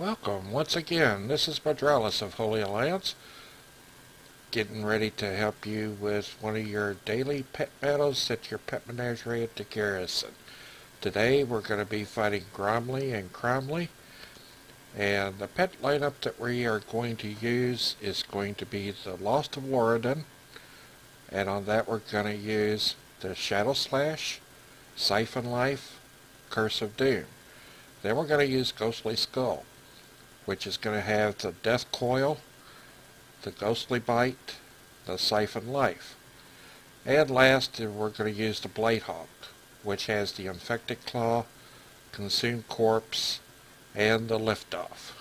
Welcome once again. This is Madralis of Holy Alliance, getting ready to help you with one of your daily pet battles at your pet menagerie at the garrison. Today we're going to be fighting Gromli and Kromli, and the pet lineup that we are going to use is going to be the Lost of Lorraine, and on that we're going to use the Shadow Slash, Siphon Life, Curse of Doom. Then we're going to use Ghostly Skull, which is going to have the Death Coil, the Ghostly Bite, the Siphon Life. And last, we're going to use the Blade Hawk, which has the Infected Claw, Consumed Corpse, and the Liftoff.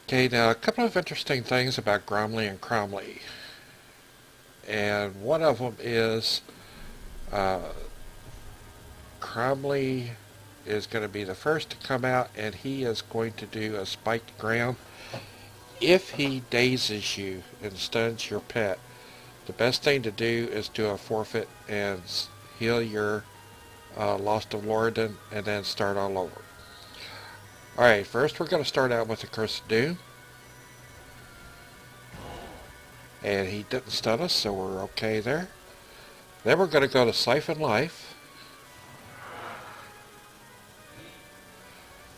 Okay, now a couple of interesting things about Gromli and Kromli. And one of them is Kromli is going to be the first to come out, and he is going to do a spiked ground. If he dazes you and stuns your pet, the best thing to do is do a forfeit and heal your Lost of Lorraine and then start all over. Alright, first we're going to start out with the Curse of Doom. And he didn't stun us, so we're okay there. Then we're going to go to Siphon Life.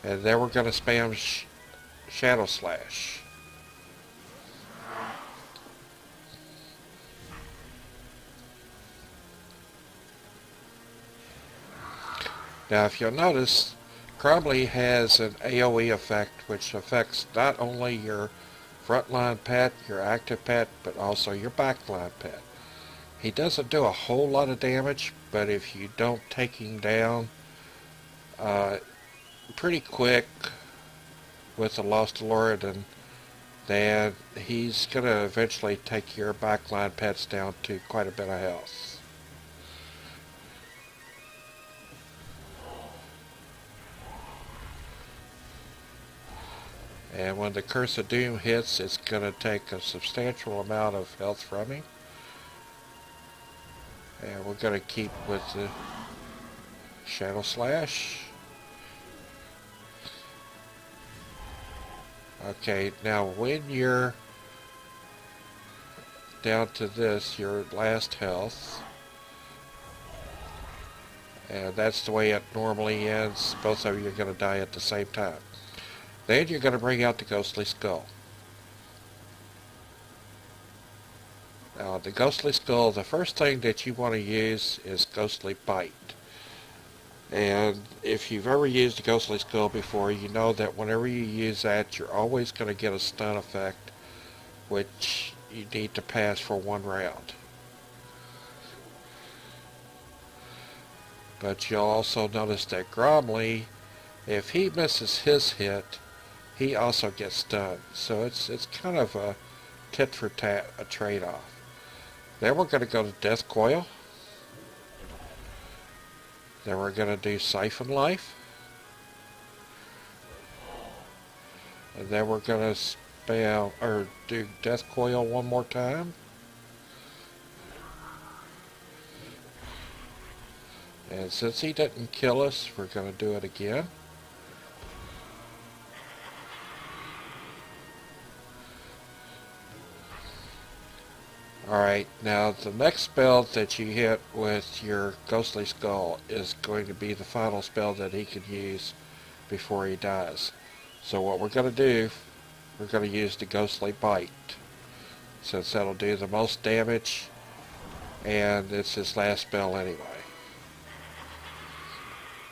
And then we're going to spam Shadow Slash. Now if you'll notice, Gromli has an AoE effect which affects not only your frontline pet, your active pet, but also your backline pet. He doesn't do a whole lot of damage, but if you don't take him down pretty quick with the Lost of Lorraine, then he's going to eventually take your backline pets down to quite a bit of health. And when the Curse of Doom hits, it's going to take a substantial amount of health from him. And we're going to keep with the Shadow Slash. Okay, now when you're down to this, your last health, and that's the way it normally ends, both of you are going to die at the same time. Then you're going to bring out the Ghostly Skull. Now the Ghostly Skull, the first thing that you want to use is Ghostly Bite. And if you've ever used a Ghostly Skull before, you know that whenever you use that, you're always going to get a stun effect, which you need to pass for one round. But you'll also notice that Gromli, if he misses his hit, he also gets stunned. So it's kind of a tit for tat, a trade-off. Then we're going to go to Death Coil. Then we're going to do Siphon Life. And then we're going to spam, or do Death Coil one more time. And since he didn't kill us, we're going to do it again. Alright, now the next spell that you hit with your Ghostly Skull is going to be the final spell that he can use before he dies. So what we're going to do, we're going to use the Ghostly Bite, since that'll do the most damage, and it's his last spell anyway.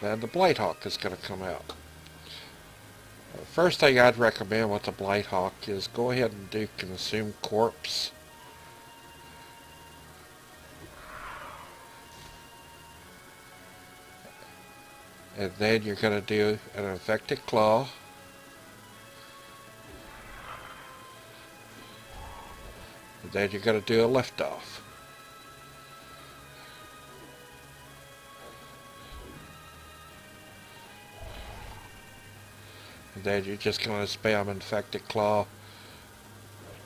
Then the Blade Hawk is going to come out. The first thing I'd recommend with the Blade Hawk is go ahead and do Consumed Corpse. And then you're going to do an Infected Claw. And then you're going to do a Liftoff. And then you're just going to spam Infected Claw,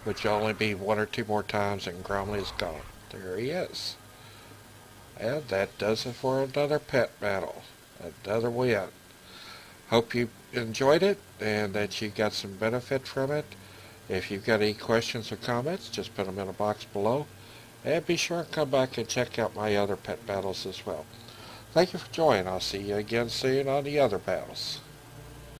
which will only be one or two more times, and Gromli is gone. There he is. And that does it for another pet battle. Another win. Hope you enjoyed it and that you got some benefit from it. If you've got any questions or comments, just put them in a box below. And be sure and come back and check out my other pet battles as well. Thank you for joining. I'll see you again soon on the other battles.